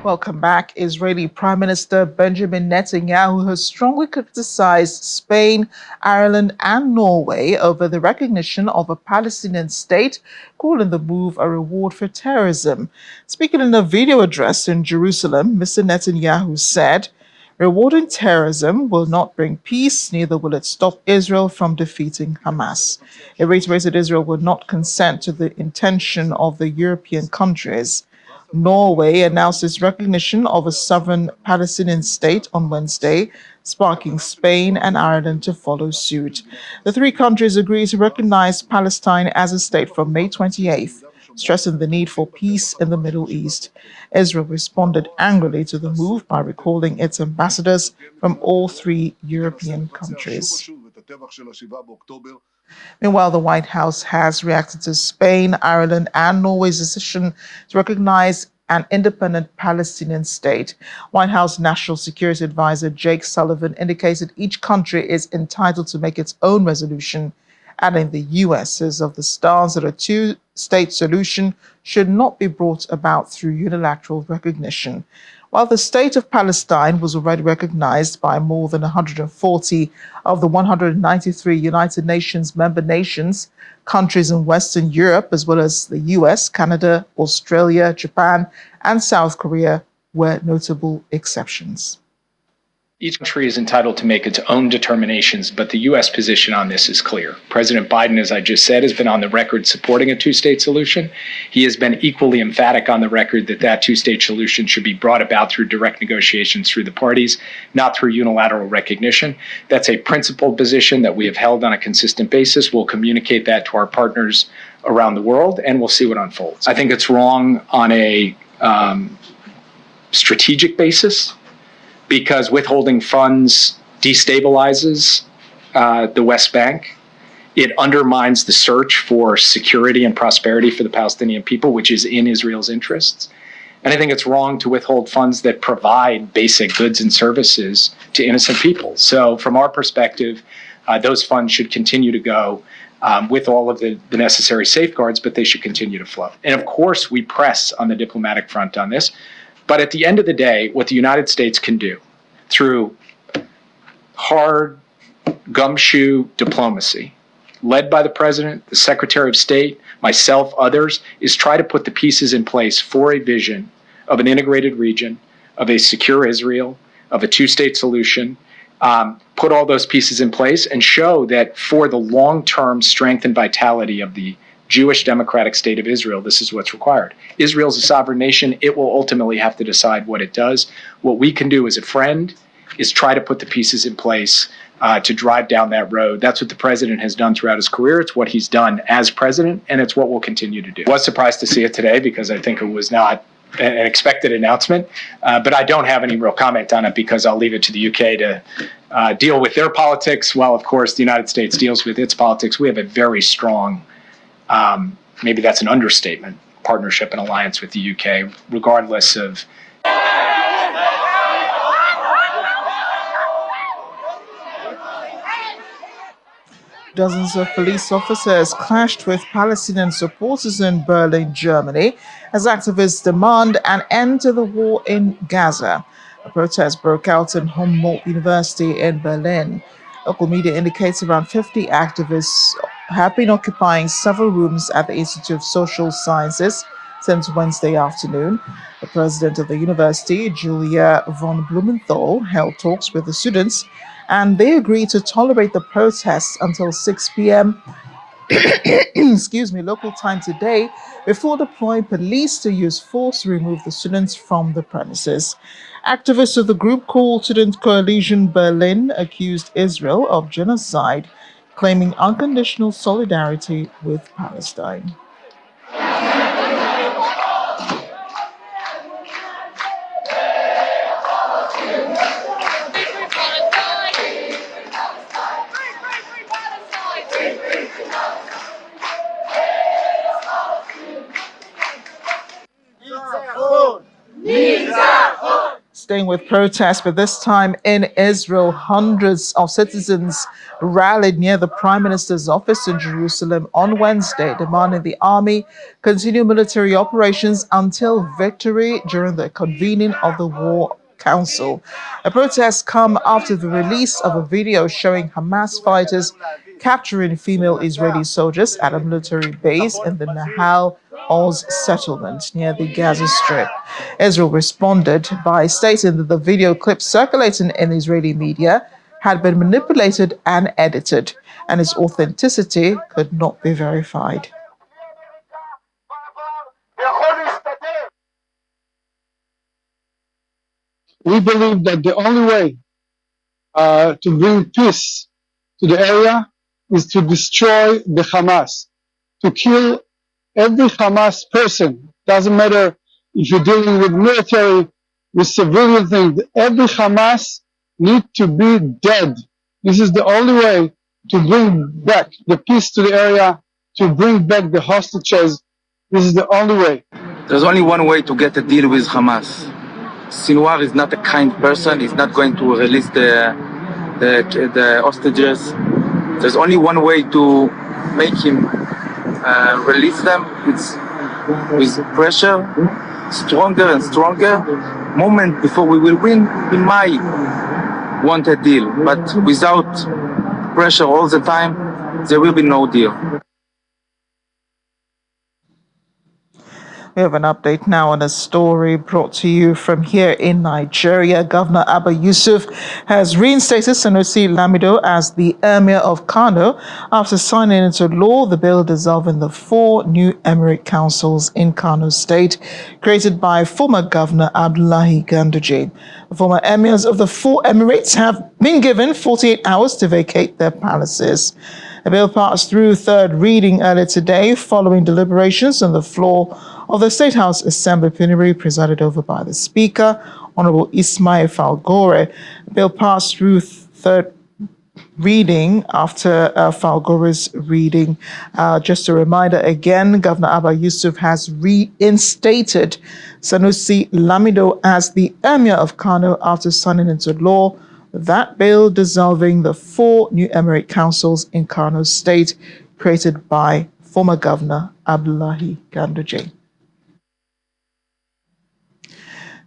Welcome back. Israeli Prime Minister Benjamin Netanyahu has strongly criticized Spain, Ireland, and Norway over the recognition of a Palestinian state, calling the move a reward for terrorism. Speaking in a video address in Jerusalem, Mr. Netanyahu said, "Rewarding terrorism will not bring peace, neither will it stop Israel from defeating Hamas." It reiterated Israel would not consent to the intention of the European countries. Norway announced its recognition of a sovereign Palestinian state on Wednesday, sparking Spain and Ireland to follow suit. The three countries agreed to recognize Palestine as a state from May 28th, stressing the need for peace in the Middle East. Israel responded angrily to the move by recalling its ambassadors from all three European countries. Meanwhile, the White House has reacted to Spain, Ireland, and Norway's decision to recognize an independent Palestinian state. White House National Security Advisor Jake Sullivan indicated each country is entitled to make its own resolution, adding the U.S. is of the stance that a two-state solution should not be brought about through unilateral recognition. While the state of Palestine was already recognized by more than 140 of the 193 United Nations member nations, countries in Western Europe, as well as the US, Canada, Australia, Japan, and South Korea, were notable exceptions. Each country is entitled to make its own determinations, but the U.S. position on this is clear. President Biden, as I just said, has been on the record supporting a two-state solution. He has been equally emphatic on the record that that two-state solution should be brought about through direct negotiations through the parties, not through unilateral recognition. That's a principled position that we have held on a consistent basis. We'll communicate that to our partners around the world, and we'll see what unfolds. I think it's wrong on a strategic basis, because withholding funds destabilizes the West Bank. It undermines the search for security and prosperity for the Palestinian people, which is in Israel's interests. And I think it's wrong to withhold funds that provide basic goods and services to innocent people. So from our perspective, those funds should continue to go with all of the necessary safeguards, but they should continue to flow. And of course, we press on the diplomatic front on this. But at the end of the day, what the United States can do through hard gumshoe diplomacy, led by the President, the Secretary of State, myself, others, is try to put the pieces in place for a vision of an integrated region, of a secure Israel, of a two-state solution, put all those pieces in place and show that for the long-term strength and vitality of the Jewish democratic state of Israel, this is what's required. Israel is a sovereign nation. It will ultimately have to decide what it does. What we can do as a friend is try to put the pieces in place to drive down that road. That's what the president has done throughout his career. It's what he's done as president, and it's what we'll continue to do. I was surprised to see it today because I think it was not an expected announcement, but I don't have any real comment on it because I'll leave it to the UK to deal with their politics, while, of course, the United States deals with its politics. We have a very strong maybe that's an understatement, partnership and alliance with the UK, regardless of... Dozens of police officers clashed with Palestinian supporters in Berlin, Germany, as activists demand an end to the war in Gaza. A protest broke out in Humboldt University in Berlin. Local media indicates around 50 activists have been occupying several rooms at the Institute of Social Sciences since Wednesday afternoon. The president of the university, Julia von Blumenthal, held talks with the students, and they agreed to tolerate the protests until 6 p.m. Local time today, before deploying police to use force to remove the students from the premises. Activists of the group called Student Coalition Berlin accused Israel of genocide, claiming unconditional solidarity with Palestine. Staying with protests, but this time in Israel, hundreds of citizens rallied near the Prime Minister's office in Jerusalem on Wednesday, demanding the army continue military operations until victory during the convening of the War Council. The protests come after the release of a video showing Hamas fighters capturing female Israeli soldiers at a military base in the Nahal Oz settlement near the Gaza Strip. Israel responded by stating that the video clip circulating in Israeli media had been manipulated and edited, and its authenticity could not be verified. We believe that the only way to bring peace to the area is to destroy the Hamas, to kill every Hamas person. Doesn't matter if you're dealing with military, with civilian things. Every Hamas needs to be dead. This is the only way to bring back the peace to the area, to bring back the hostages. This is the only way. There's only one way to get a deal with Hamas. Sinwar is not a kind person. He's not going to release the hostages. There's only one way to make him release them. It's with pressure, stronger and stronger. Moment before we will win, we might want a deal, but without pressure all the time, there will be no deal. We have an update now on a story brought to you from here in Nigeria. Governor Abba Yusuf has reinstated Sanusi Lamido as the Emir of Kano after signing into law the bill dissolving the 4 new emirate councils in Kano State, created by former Governor Abdullahi Ganduje. The former emirs of the 4 emirates have been given 48 hours to vacate their palaces. The bill passed through third reading earlier today following deliberations on the floor of the State House Assembly plenary presided over by the Speaker, Honorable Ismail Falgore. The bill passed through third reading after Falgore's reading. Just a reminder again, Governor Abba Yusuf has reinstated Sanusi Lamido as the Emir of Kano after signing into law that bill dissolving the 4 new emirate councils in Kano State created by former Governor Abdullahi Ganduje.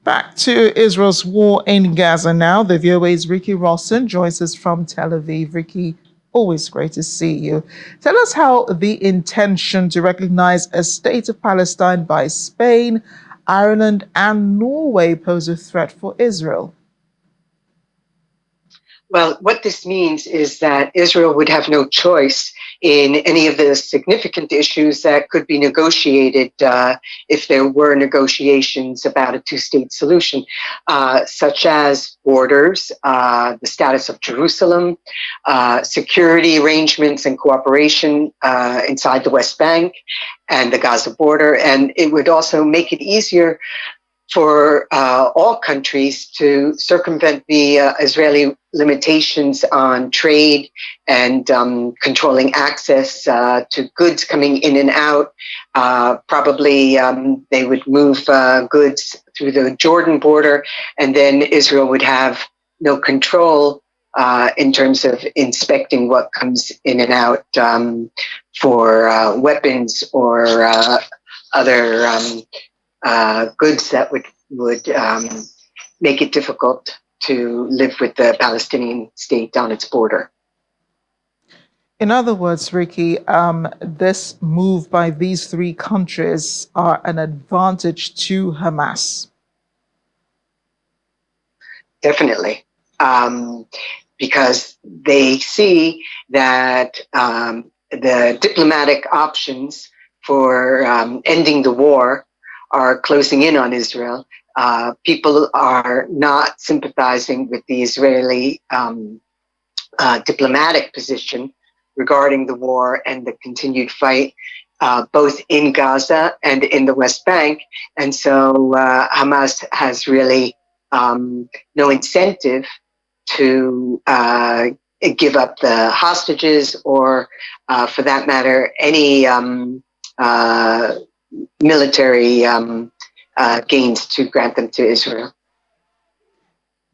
Back to Israel's war in Gaza now. The VOA's Ricky Rawson joins us from Tel Aviv. Ricky, always great to see you. Tell us how the intention to recognize a state of Palestine by Spain, Ireland, and Norway pose a threat for Israel. Well, what this means is that Israel would have no choice in any of the significant issues that could be negotiated if there were negotiations about a 2-state solution, such as borders, the status of Jerusalem, security arrangements and cooperation inside the West Bank and the Gaza border. And it would also make it easier for all countries to circumvent the Israeli limitations on trade and controlling access to goods coming in and out. Probably they would move goods through the Jordan border, and then Israel would have no control in terms of inspecting what comes in and out for weapons or other goods that would make it difficult to live with the Palestinian state on its border. In other words, Ricky, this move by these 3 countries are an advantage to Hamas. Definitely, because they see that the diplomatic options for ending the war are closing in on Israel. People are not sympathizing with the Israeli diplomatic position regarding the war and the continued fight, both in Gaza and in the West Bank. And so Hamas has really no incentive to give up the hostages or, for that matter, any military gains to grant them to Israel.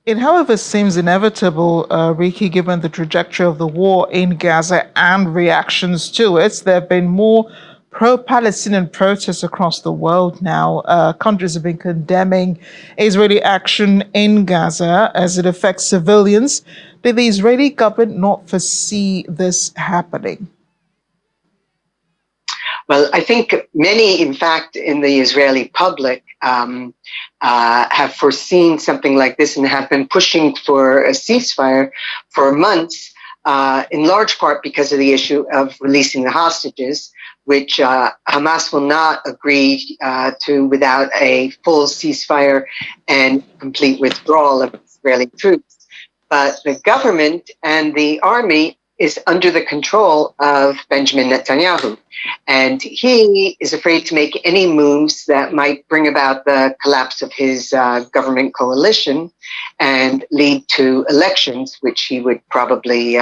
It, however, seems inevitable, Riki, given the trajectory of the war in Gaza and reactions to it. There have been more pro-Palestinian protests across the world now. Countries have been condemning Israeli action in Gaza as it affects civilians. Did the Israeli government not foresee this happening? Well, I think many, in fact, in the Israeli public have foreseen something like this and have been pushing for a ceasefire for months, in large part because of the issue of releasing the hostages, which Hamas will not agree to without a full ceasefire and complete withdrawal of Israeli troops. But the government and the army is under the control of Benjamin Netanyahu. And he is afraid to make any moves that might bring about the collapse of his government coalition and lead to elections, which he would probably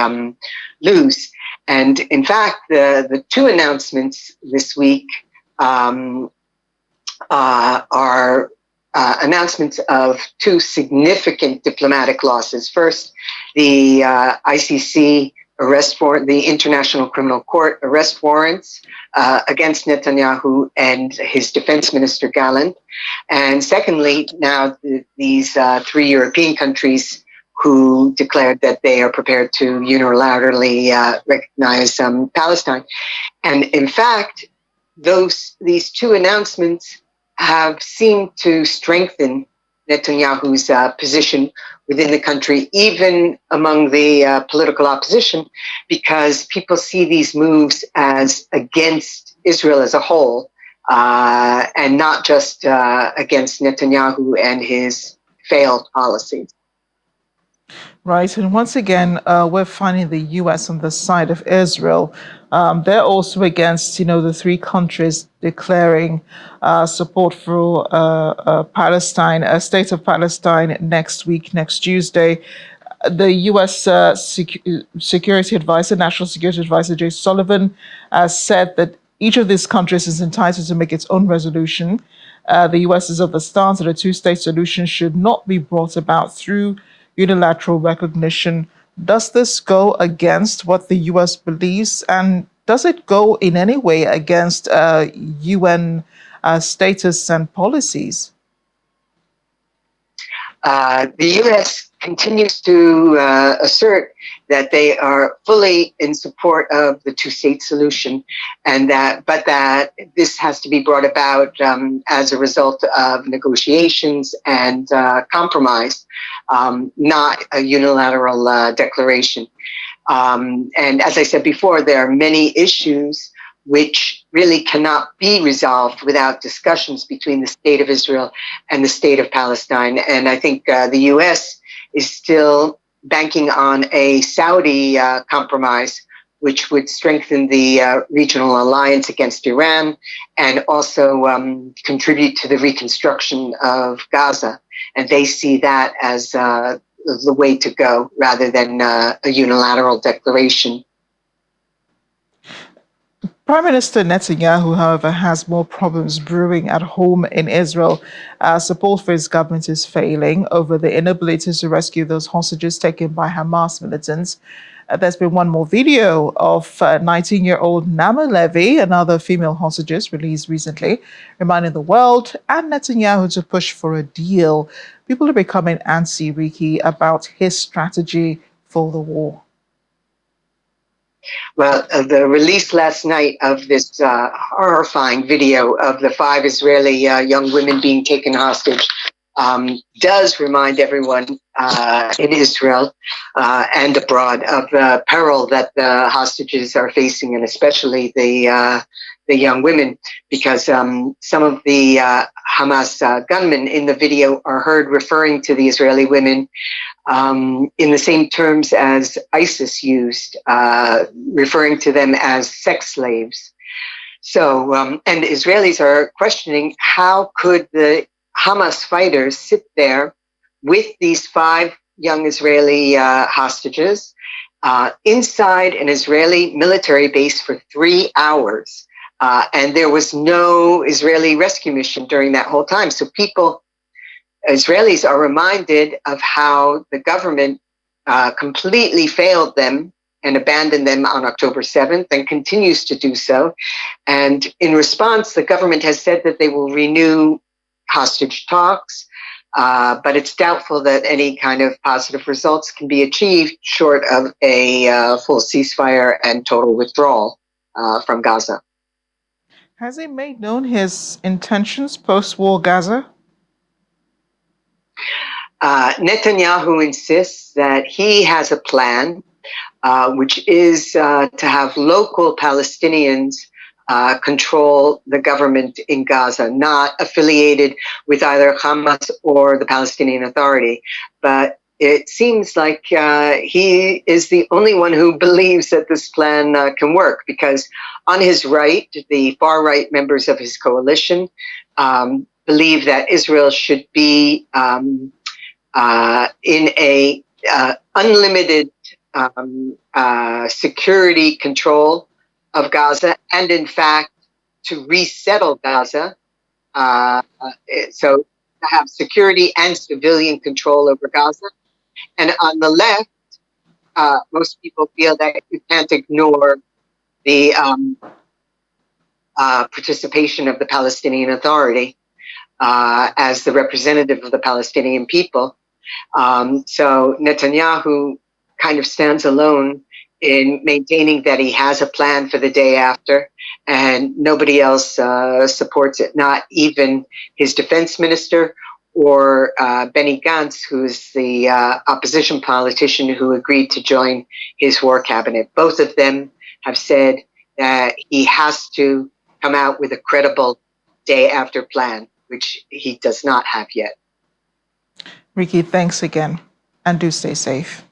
lose. And in fact, the two announcements this week are announcements of two significant diplomatic losses. First, the ICC arrest warrant, the International Criminal Court arrest warrants against Netanyahu and his defense minister Gallant. And secondly, now these three European countries who declared that they are prepared to unilaterally recognize Palestine. And in fact, these two announcements have seemed to strengthen Netanyahu's position within the country, even among the political opposition, because people see these moves as against Israel as a whole, and not just against Netanyahu and his failed policies. Right, and once again, we're finding the U.S. on the side of Israel. They're also against, the three countries declaring support for Palestine, a state of Palestine next week, next Tuesday. The U.S. Security Advisor, National Security Advisor Jay Sullivan, said that each of these countries is entitled to make its own resolution. The U.S. is of the stance that a two-state solution should not be brought about through unilateral recognition. Does this go against what the U.S. believes, and does it go in any way against UN status and policies? The U.S. continues to assert that they are fully in support of the two-state solution, and that this has to be brought about as a result of negotiations and compromise, not a unilateral declaration. And as I said before, there are many issues which really cannot be resolved without discussions between the state of Israel and the state of Palestine. And I think the U.S. is still banking on a Saudi compromise, which would strengthen the regional alliance against Iran and also contribute to the reconstruction of Gaza. And they see that as the way to go rather than a unilateral declaration. Prime Minister Netanyahu, however, has more problems brewing at home in Israel. Support for his government is failing over the inability to rescue those hostages taken by Hamas militants. There's been one more video of 19-year-old Nama Levy and other female hostages released recently, reminding the world and Netanyahu to push for a deal. People are becoming antsy, Riki, about his strategy for the war. Well, the release last night of this horrifying video of the 5 Israeli young women being taken hostage does remind everyone in Israel and abroad of the peril that the hostages are facing, and especially the young women, because some of the Hamas gunmen in the video are heard referring to the Israeli women in the same terms as ISIS used, referring to them as sex slaves. So, and the Israelis are questioning how could the Hamas fighters sit there with these 5 young Israeli hostages inside an Israeli military base for 3 hours. And there was no Israeli rescue mission during that whole time. So people Israelis are reminded of how the government completely failed them and abandoned them on October 7th and continues to do so. And in response, the government has said that they will renew hostage talks, but it's doubtful that any kind of positive results can be achieved short of a full ceasefire and total withdrawal from Gaza. Has he made known his intentions post-war Gaza? Netanyahu insists that he has a plan, which is to have local Palestinians control the government in Gaza, not affiliated with either Hamas or the Palestinian Authority. But it seems like he is the only one who believes that this plan can work, because on his right, the far-right members of his coalition believe that Israel should be in a unlimited security control of Gaza, and in fact to resettle Gaza, so to have security and civilian control over Gaza. And on the left, most people feel that you can't ignore the participation of the Palestinian Authority as the representative of the Palestinian people. So Netanyahu kind of stands alone in maintaining that he has a plan for the day after, and nobody else supports it, not even his defense minister or Benny Gantz, who's the opposition politician who agreed to join his war cabinet. Both of them have said that he has to come out with a credible day after plan, which he does not have yet. Ricky, thanks again, and do stay safe.